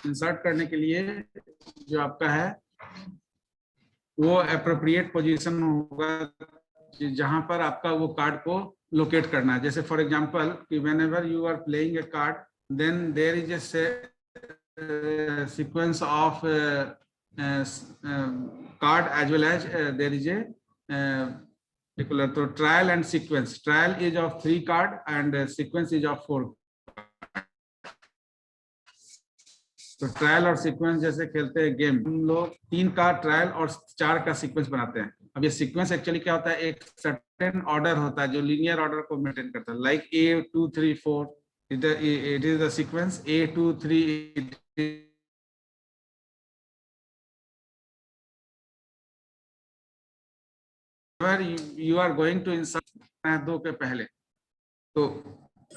Insert करने के लिए जो आपका है वो एप्रोप्रिएट पोजीशन होगा जहां पर आपका वो कार्ड को लोकेट करना है। जैसे फॉर एग्जांपल कि whenever you are playing a card, then there is a sequence of card as well as there is a particular, तो trial and sequence, trial is of 3 card and sequence is of 4। तो trial और sequence जैसे खेलते हैं game, हम लोग 3 का trial और 4 का सीक्वेंस बनाते हैं। अब ये सीक्वेंस एक्चुअली क्या होता है, एक सर्टेन ऑर्डर होता है जो लीनियर ऑर्डर को मेंटेन करता है, like A 2 3 4, it is the sequence A 2 3। you are going to insert 2 के पहले, तो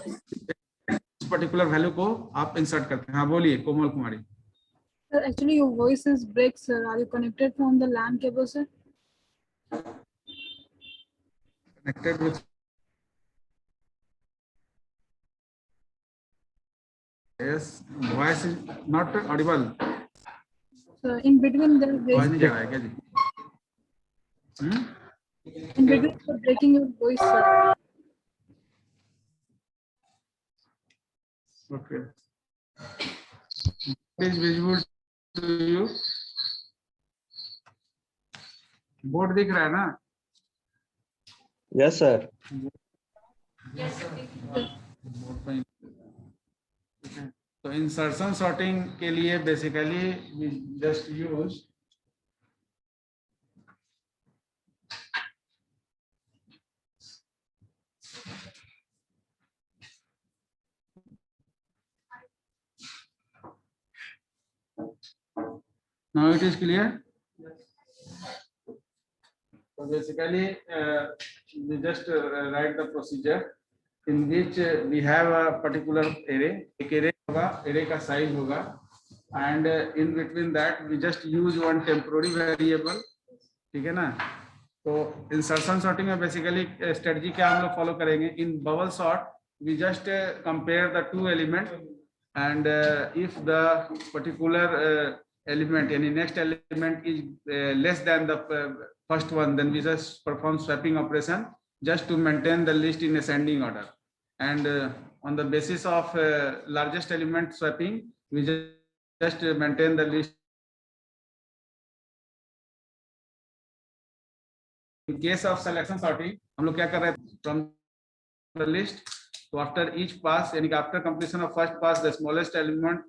इस पर्टिकुलर वैल्यू को आप इंसर्ट करते हैं। हाँ बोलिए कोमल कुमारी। Sir, actually your voice is break, sir. Are you connected from the LAN cable, sir? Connected with, yes, voice is not audible. Sir, in between there आवाज नहीं जा is रहा है क्या जी? in between you're breaking your voice, sir. Okay. It is visible to you. Board दिख रहा है ना? Yes, sir. तो इंसर्शन सॉर्टिंग के लिए basically we just use now it is clear. So basically we just write the procedure in which we have a particular array, एक array होगा, array का size होगा, and in between that we just use one temporary variable, ठीक है ना। तो insertion sorting में basically strategy क्या हम लोग follow करेंगे, in bubble sort we just compare the 2 elements, and if the particular element, any next element is less than the first one, then we just perform swapping operation just to maintain the list in ascending order, and on the basis of largest element swapping we just maintain the list. In case of selection sorting हम लोग क्या कर रहे हैं, from the list, so after each pass, yani after completion of first pass, the smallest element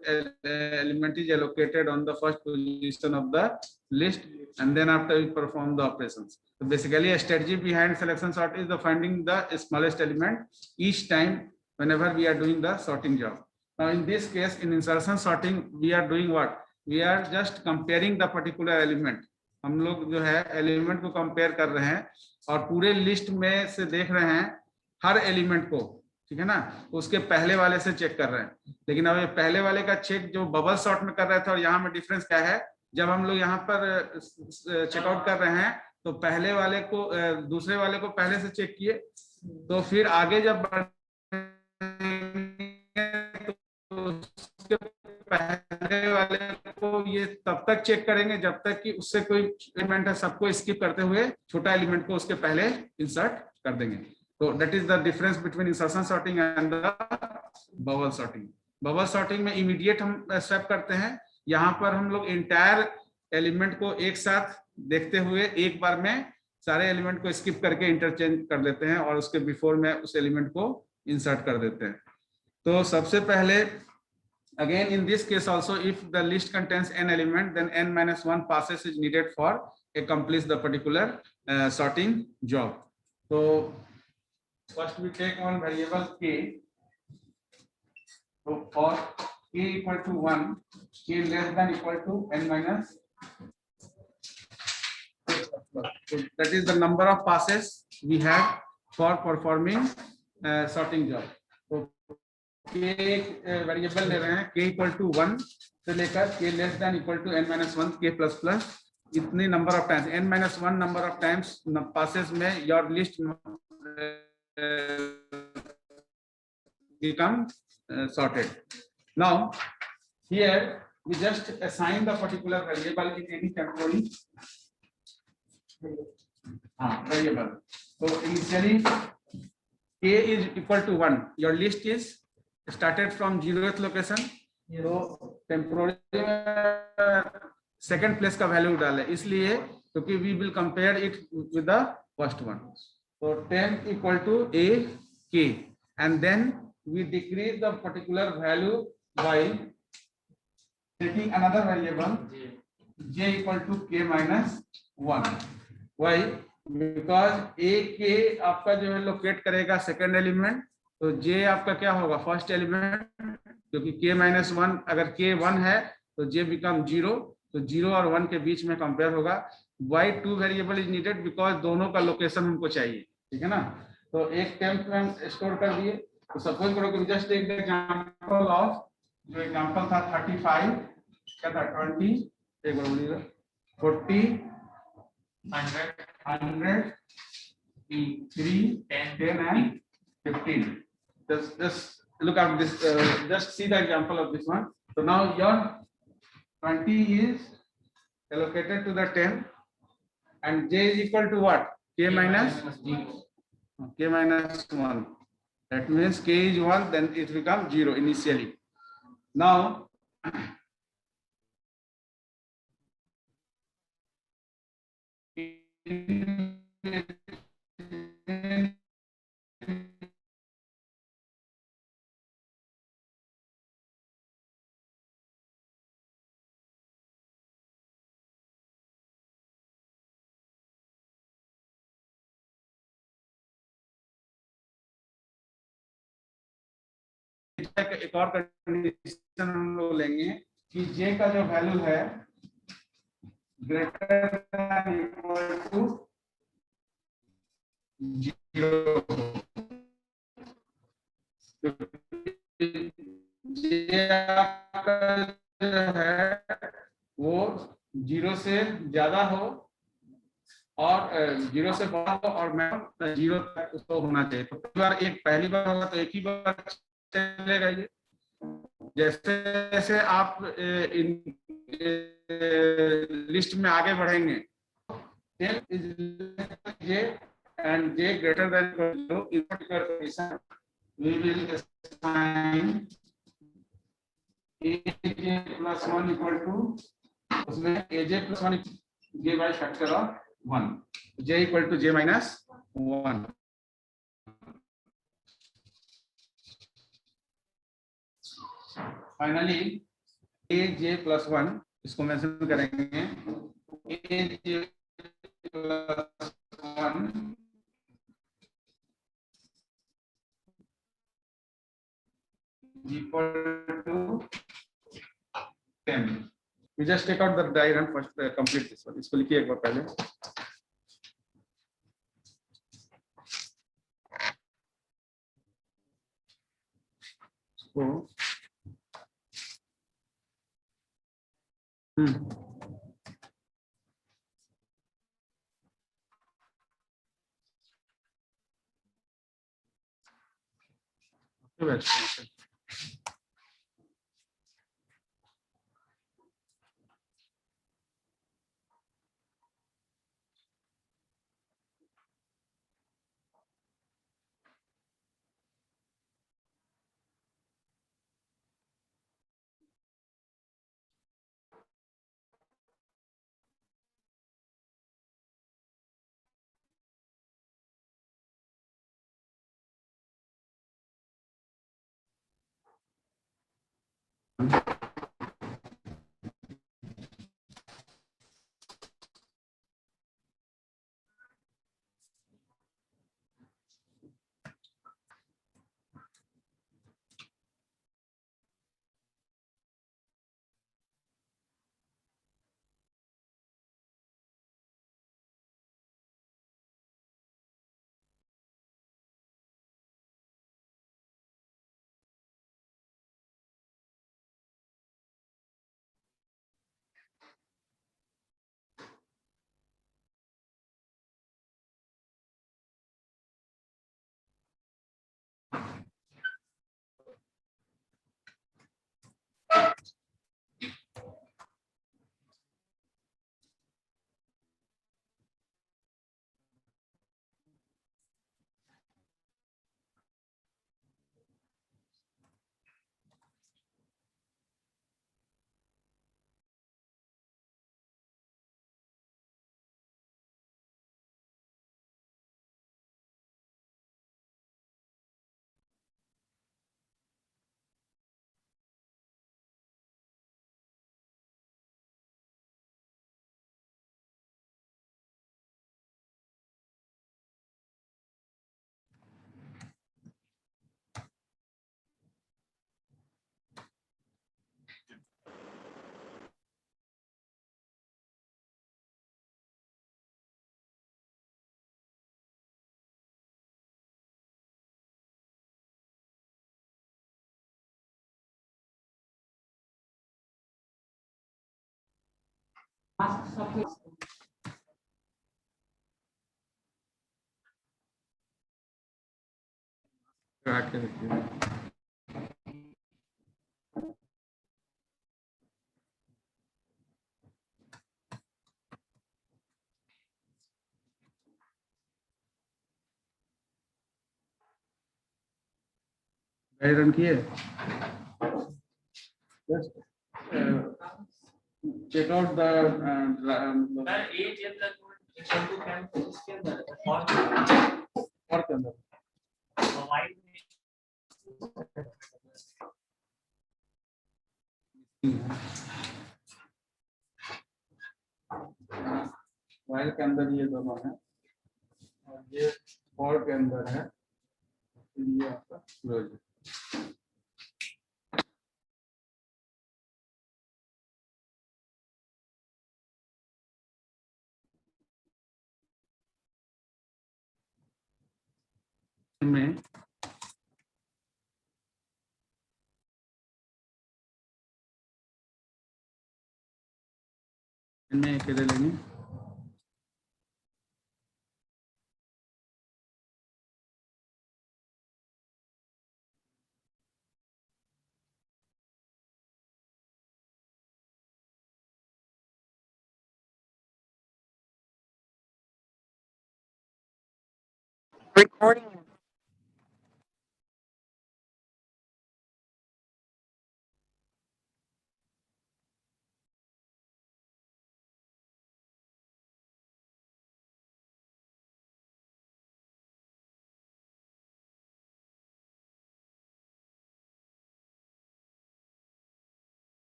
is allocated on the first position of the list, and then after we perform the operations. So basically a strategy behind selection sort is the finding the smallest element each time whenever we are doing the sorting job. Now in this case, in insertion sorting we are doing what, we are just comparing the particular element, हम लोग जो है element को compare कर रहे हैं और पूरे लिस्ट में से देख रहे हैं हर एलिमेंट को, ठीक है ना, उसके पहले वाले से चेक कर रहे हैं। लेकिन अब ये पहले वाले का चेक जो बबल सॉर्ट में कर रहे थे और यहाँ में डिफरेंस क्या है, जब हम लोग यहाँ पर चेकआउट कर रहे हैं तो पहले वाले को दूसरे वाले को पहले से चेक किए, तो फिर आगे जब तो पहले वाले को ये तब तक चेक करेंगे जब तक कि उससे कोई एलिमेंट है सबको स्किप करते हुए छोटा एलिमेंट को उसके पहले इंसर्ट कर देंगे। तो that is the difference between insertion sorting and the bubble sorting. Bubble sorting में इमीडिएट हम स्वैप करते हैं, यहाँ पर हम लोग इंटायर एलिमेंट को एक साथ देखते हुए एक बार में सारे एलिमेंट को स्किप करके इंटरचेंज कर देते हैं और उसके बिफोर में उस एलिमेंट को इंसर्ट कर देते हैं। तो सबसे पहले again in this case also, if the list contains n element, then n-1 passes is needed for accomplish the particular sorting job. So first we take one variable k. So for k equal to 1, k less than equal to n-, so that is the number of passes we have for performing sorting job. So k एक variable ले रहे हैं, k equal to 1 से लेकर k less than equal to n-1, k plus plus इतने number of times, n-1 number of times passes में your list become sorted. Now here we just assign the particular variable in any temporary variable. So initially k is equal to 1. Your list is started from 0th location. तो temporary second place का value डाले, इसलिए क्योंकि we will compare it with the first one. So temp equal to a k, and then we decrease the particular value by taking another variable j equal to k minus 1. Why? Because a k आपका जो है locate करेगा second element, तो j आपका क्या होगा first element, क्योंकि k minus 1 अगर k 1 है तो j बिकम 0, तो 0 और 1 के बीच में कंपेयर होगा. why 2 variable is needed? Because दोनों का लोकेशन हमको चाहिए. ठीक है ना. तो एक टेम्प में हम स्टोर कर दिए. तो सपोज करो कि जस्ट एक एग्जांपल ऑफ, जो एग्जांपल था 35, क्या था 20, एक बार बोलिएगा 40, 100, 3, 10 and 15. Just look at this, just see the example of this one. So now your 20 is allocated to the 10 and j is equal to what? K minus 1. That means k is 1, then it becomes 0 initially. Now एक और condition हम लोग लेंगे कि j का जो value है greater than equal to 0. j आपका जो है वो 0 से ज्यादा हो और 0 से बड़ा हो और मैक्सिमम 0 तक उसको होना चाहिए. तो पहली बार होगा तो एक ही बार चलेगा ये. जैसे जैसे आप इन लिस्ट में आगे बढ़ेंगे, j and j greater than equal to, in particular condition we will assign aj plus 1 equal to, उसमें aj plus 1 j by factor of 1, j equal to j minus 1. Finally aj plus 1 इसको mention करेंगे. aj plus 1 equal to 10. We just take out the diagram first, complete this one. इसको लिखिए एक बार पहले. So आके देखिए। Run किए, just check out the और के अंदर वाइल के अंदर ये दोनों है और ये और के अंदर है, ये आपका क्लोज है। में इनमें किधर लेंगे, Recording.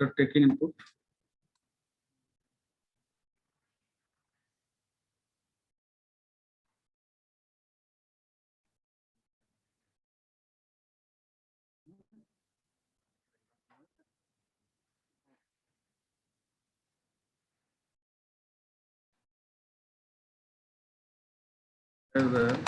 after taking input the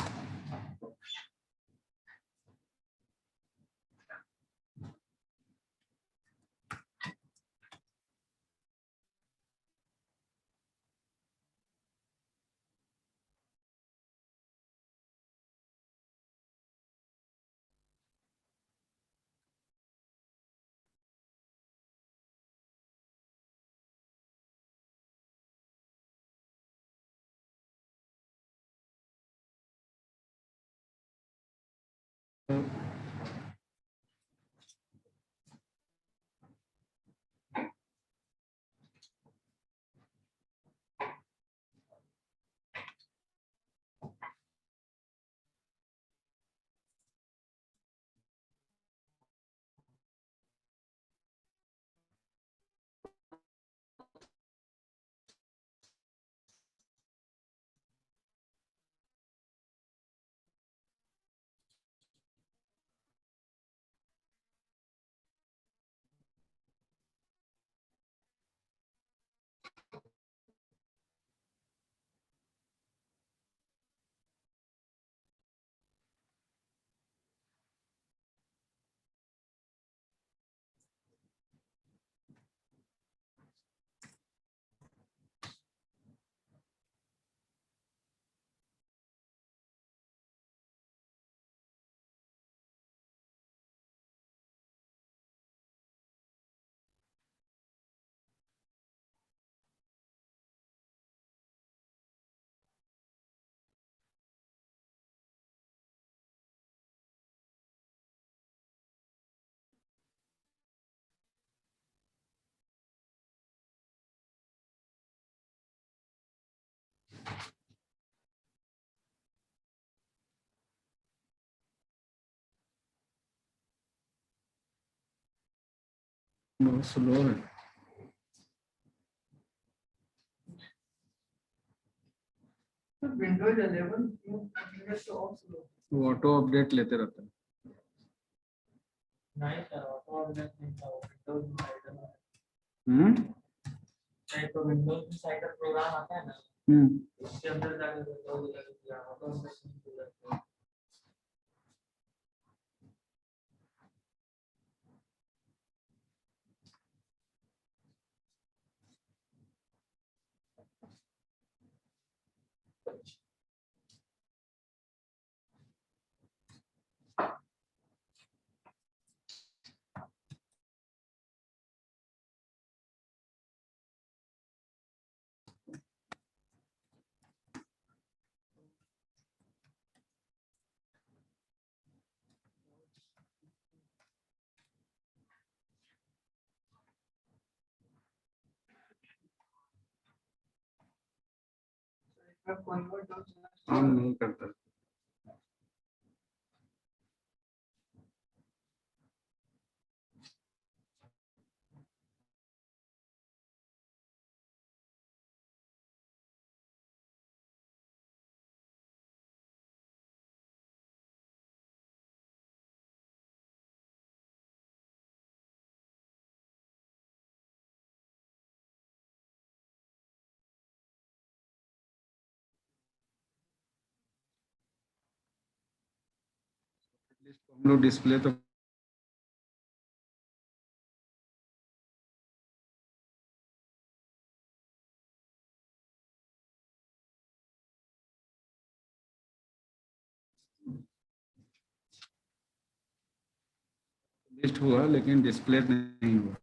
बहुत स्लो है। विंडोज 11 वो ऑटो अपडेट लेते रहता है। नहीं सर, ऑटो अपडेट नहीं था, विंडोज इंसाइडर हम्म नहीं तो विंडोज इंसाइडर प्रोग्राम आता है ना, उसके अंदर जाकर विंडोज ऑटो अपडेट नहीं किया। काम नहीं करता। हम लोग डिस्प्ले तो लिस्ट हुआ लेकिन डिस्प्ले नहीं हुआ।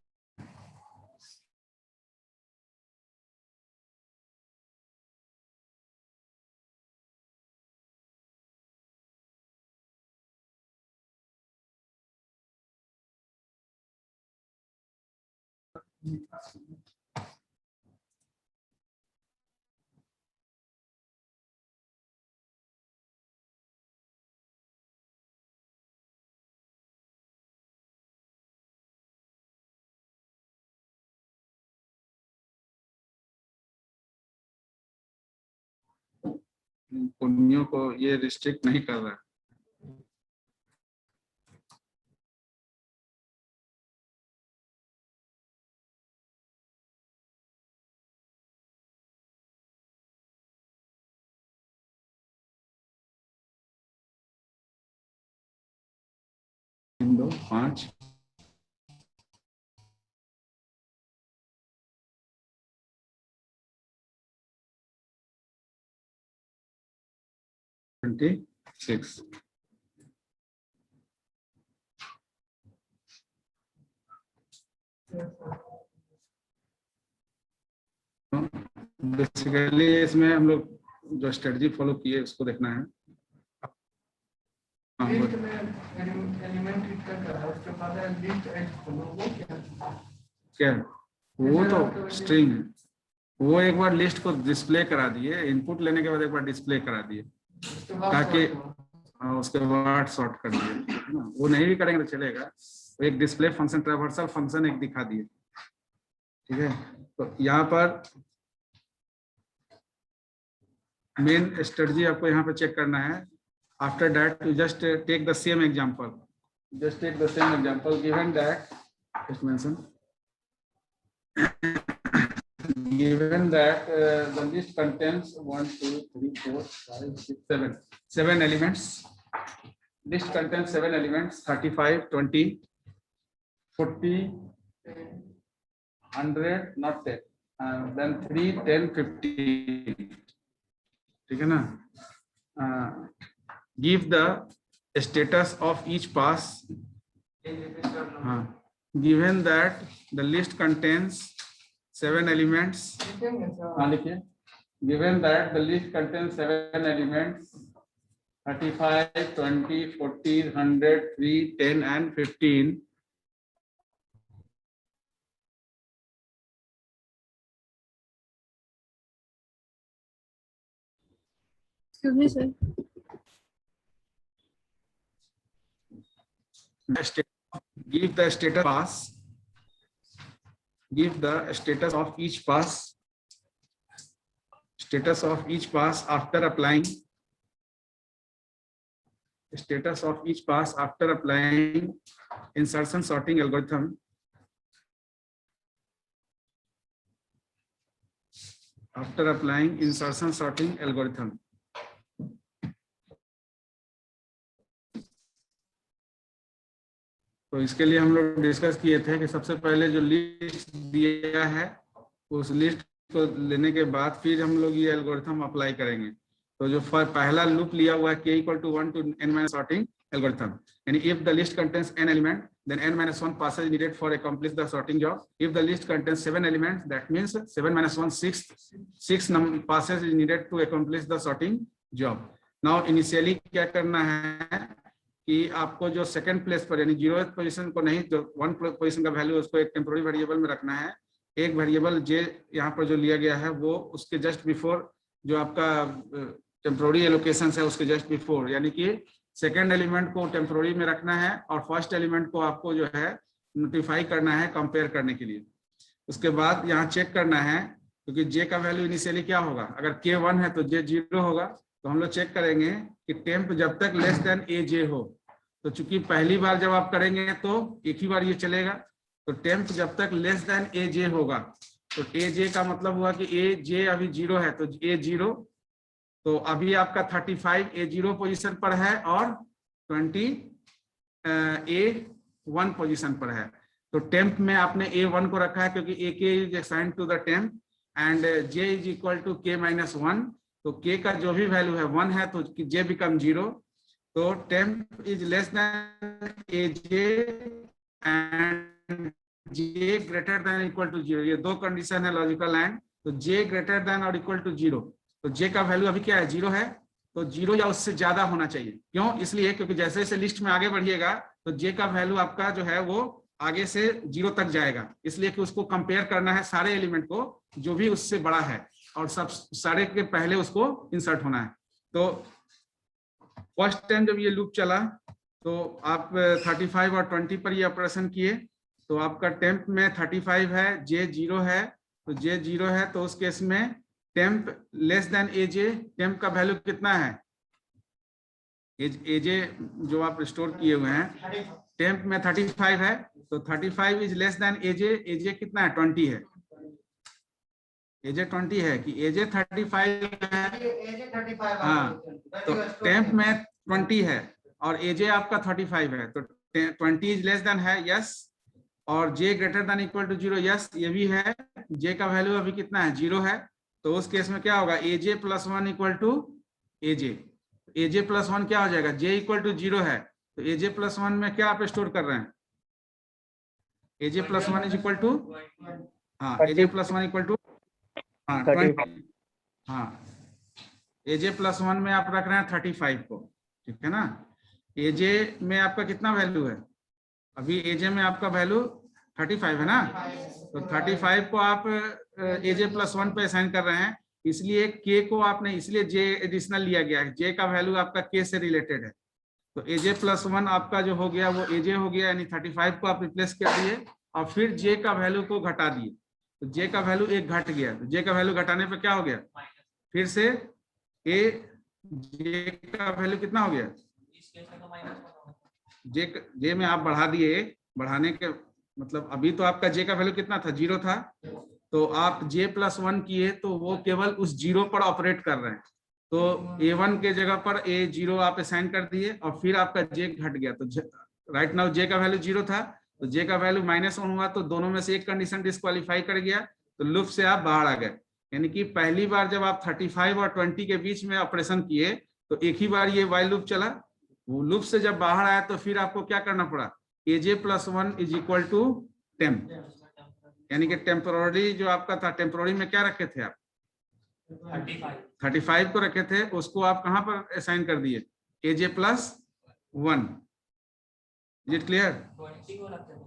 पुन्यों को ये रिस्ट्रिक्ट नहीं कर रहा है। विंडो 5 26 बेसिकली इसमें हम लोग जो स्ट्रेटजी फॉलो किए उसको देखना है। हाँ, लिस्ट में एलिमेंट इतना करा, उसके बाद लिस्ट ऐड खोलो, वो क्या क्या वो तो स्ट्रिंग है। वो एक बार लिस्ट को डिस्प्ले करा दिए, इनपुट लेने के बाद एक बार डिस्प्ले करा दिए उसके बाद ताकि सॉर्ट उसके बाद सॉर्ट कर दिए है ना। वो नहीं भी करेंगे तो चलेगा। वो एक डिस्प्ले फंक्शन, ट्रावर्सल फंक्शन एक दिखा दिए, ठीक है। तो यहाँ पर मेन स्ट्रेटजी आपको यहाँ पे चेक करना है। After that you just take the same example, just take the same example. Given that, just mention, given that the list contains 1 2 3 4 5 6 7 7 elements. List contains 7 elements: 35 20 40 100, not 10, then 3 10 15, ठीक है ना। Give the status of each pass. Given that the list contains 7 elements, लिखिए, given that the list contains 7 elements 35 20 40 100 3 10 and 15, Excuse me, sir. give the status pass give the status of each pass after applying insertion sorting algorithm तो इसके लिए हम लोग discuss किए थे कि सबसे पहले जो लिस्ट दिया है उस लिस्ट को लेने के बाद फिर हम लोग ये एल्गोरिथम अप्लाई करेंगे। तो जो पहला लूप लिया हुआ है k = 1 to n - sorting algorithm, यानी if the list contains n element then n - 1 passes needed for accomplish the sorting job. If the list contains 7 elements, that means 7 - 1 6 passes is needed to accomplish the sorting job. Now initially क्या करना है कि आपको जो second place पर यानी 0th position को नहीं, जो 1 पोजीशन का वैल्यू उसको एक टेम्पोररी वेरिएबल में रखना है। एक वेरिएबल j यहाँ पर जो लिया गया है वो उसके जस्ट बिफोर जो आपका टेम्पोररी एलोकेशन है उसके जस्ट बिफोर, यानी कि सेकंड एलिमेंट को टेम्पोररी में रखना है और फर्स्ट एलिमेंट को आपको जो है नोटिफाई करना है कंपेयर करने के लिए। उसके बाद यहाँ चेक करना है क्योंकि j का वैल्यू इनिशियली क्या होगा, अगर k 1 है तो j 0 होगा। तो हम लोग चेक करेंगे कि टेम्प जब तक लेस देन aj हो, तो चूंकि पहली बार जब आप करेंगे तो एक ही बार ये चलेगा, तो टेम्प जब तक लेस देन aj होगा, तो aj का मतलब हुआ कि aj अभी 0 है तो a0, तो अभी आपका 35 a0 पोजीशन पर है और 20 a1 पोजीशन पर है। तो टेम्प में आपने a1 को रखा है क्योंकि ak is assigned to the temp and j is equal to k - 1, तो k का जो भी वैल्यू है 1 है तो j बिकम 0, तो temp is less than aj and j greater than equal to 0। ये दो कंडीशन है लॉजिकल एंड, तो j ग्रेटर देन और इक्वल टू 0, तो j का वैल्यू अभी क्या है 0 है, तो 0 या उससे ज्यादा होना चाहिए। क्यों, इसलिए क्योंकि जैसे जैसे लिस्ट में आगे बढ़िएगा तो j का वैल्यू आपका जो है वो आगे से 0 तक जाएगा, इसलिए कि उसको कंपेयर करना है सारे एलिमेंट को जो भी उससे बड़ा है और सब सारे के पहले उसको इंसर्ट होना है। तो फर्स्ट टाइम जब ये लूप चला तो आप 35 और 20 पर ये ऑपरेशन किए, तो आपका टेम्प में 35 है, j 0 है, तो j 0 है तो उस केस में temp less than aj, temp का वैल्यू कितना है, aj जो आप स्टोर किए हुए हैं टेम्प में 35 है, तो 35 is less than aj, aj कितना है 20 है, aj 20 है कि aj 35 है, हाँ तो टेम्प में 20 है और aj आपका 35 है, तो 20 इज लेस देन है यस, और j greater than equal to 0 yes, ये भी है। j का वैल्यू अभी कितना है 0 है, तो उस केस में क्या होगा aj + 1 equal to aj, aj + 1 क्या हो जाएगा, j इक्वल टू 0 है, तो aj + 1 में क्या आप स्टोर कर रहे हैं, aj + 1 इज इक्वल टू, हाँ aj + 1 इक्वल टू, हाँ 20, हाँ aj + 1 में आप रख रहे हैं 35 को, ठीक है ना। aj में आपका कितना वैल्यू है, अभी aj में आपका वैल्यू 35 है ना, तो 35 को आप aj + 1 पे असाइन कर रहे हैं, इसलिए k को आपने, इसलिए j एडिशनल लिया गया है, j का वैल्यू आपका k से रिलेटेड है, तो aj + 1 आपका जो हो गया वो aj हो गया, यानी 35 को आप रिप्लेस कर दिए और फिर j का वैल्यू को घटा दिए, तो j का वैल्यू 1 घट गया, तो j का वैल्यू घटाने पे क्या हो गया, फिर से j का वैल्यू कितना हो गया, j में आप बढ़ा दिए, बढ़ाने के मतलब अभी तो आपका j का वैल्यू कितना था 0 था, तो आप j + 1 किए तो वो केवल उस 0 पर ऑपरेट कर रहे हैं, तो a1 के जगह पर a0 आप असाइन कर दिए और फिर आपका j घट गया, तो राइट नाउ j का वैल्यू 0 था, तो j का वैल्यू -1 हुआ, तो दोनों में से एक कंडीशन डिस्क्वालीफाई कर गया, तो लूप से आप बाहर आ गए। यानी कि पहली बार जब आप 35 और 20 के बीच में ऑपरेशन किए तो एक ही बार ये वाइल लूप चला, वो लूप से जब बाहर आया तो फिर आपको क्या करना पड़ा, aj + 1 is equal to temp, यानी कि टेम्पोररी जो आपका था, टेम्पोररी में क्या रखे थे आप 35 को रखे थे, उसको आप कहां पर असाइन कर दिए aj + 1, इज इट क्लियर। 20 को रखते हैं।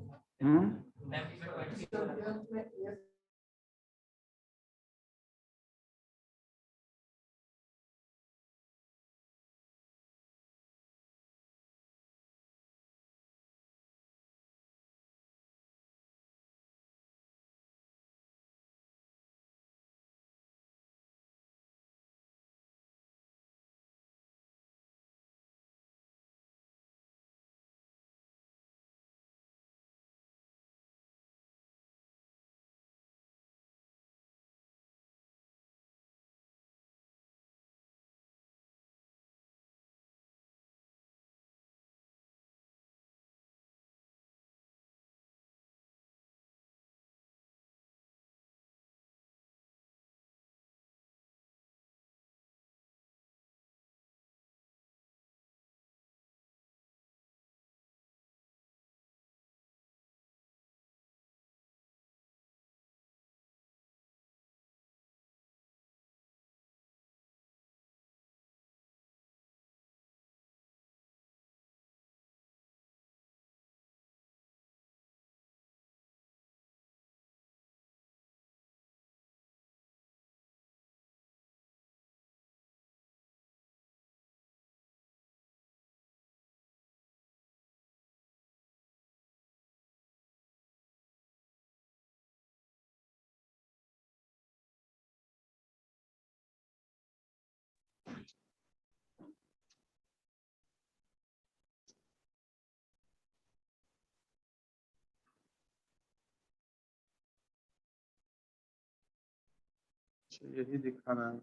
यही दिखा रहा है।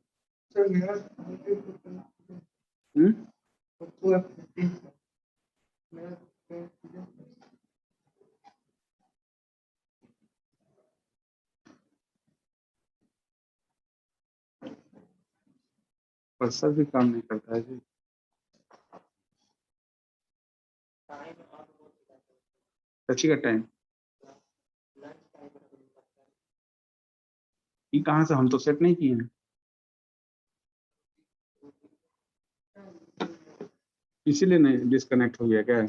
सर मेरा हम्म? पूरा 15 मेरा कर्सर भी काम नहीं करता है जी। कच्ची का टाइम ये कहाँ से, हम तो सेट नहीं किए हैं, इसीलिए नहीं डिस्कनेक्ट हो गया क्या?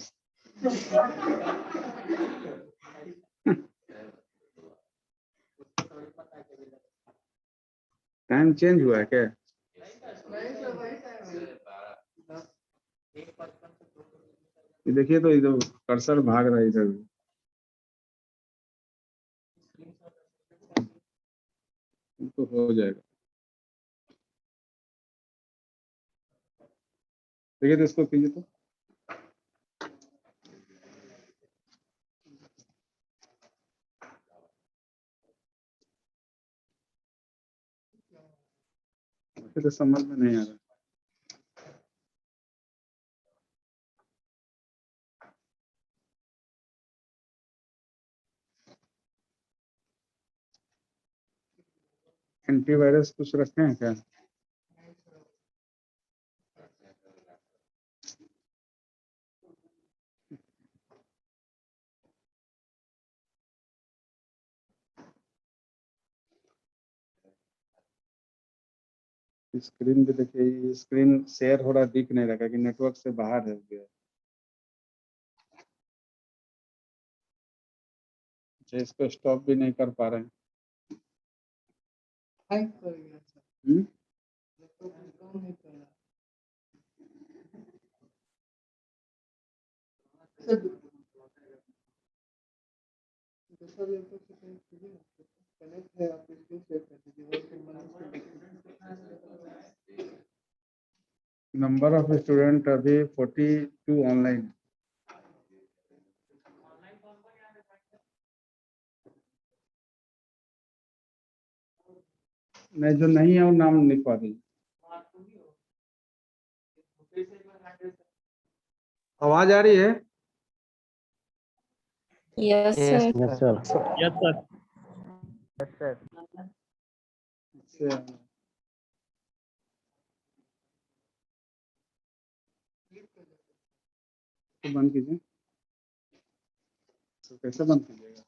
टाइम चेंज हुआ है क्या? ये देखिए तो इधर कर्सर भाग रहा है इधर। तो हो जाएगा। देखिए तो इसको कीजिए तो। फिर तो समझ में नहीं आ रहा। एंटीवायरस कुछ रखे हैं क्या? स्क्रीन भी देखिए, स्क्रीन शेयर हो रहा दिख नहीं रहा कि नेटवर्क से बाहर है गया। अच्छा, इसको स्टॉप भी नहीं कर पा रहे हैं। हैंग कर गया सर। लैपटॉप काम नहीं कर रहा सर। दूसरा लैपटॉप से कनेक्ट कीजिए ना, कनेक्ट है, आप स्क्रीन शेयर कर दीजिए। नंबर ऑफ स्टूडेंट अभी 42 ऑनलाइन। नहीं, जो नहीं है वो नाम लिखवा दीजिए। आवाज आ रही है? Yes, sir. Yes, sir. Yes, sir. Yes, sir. अच्छा, तो बंद कीजिए। तो कैसे बंद कीजिएगा?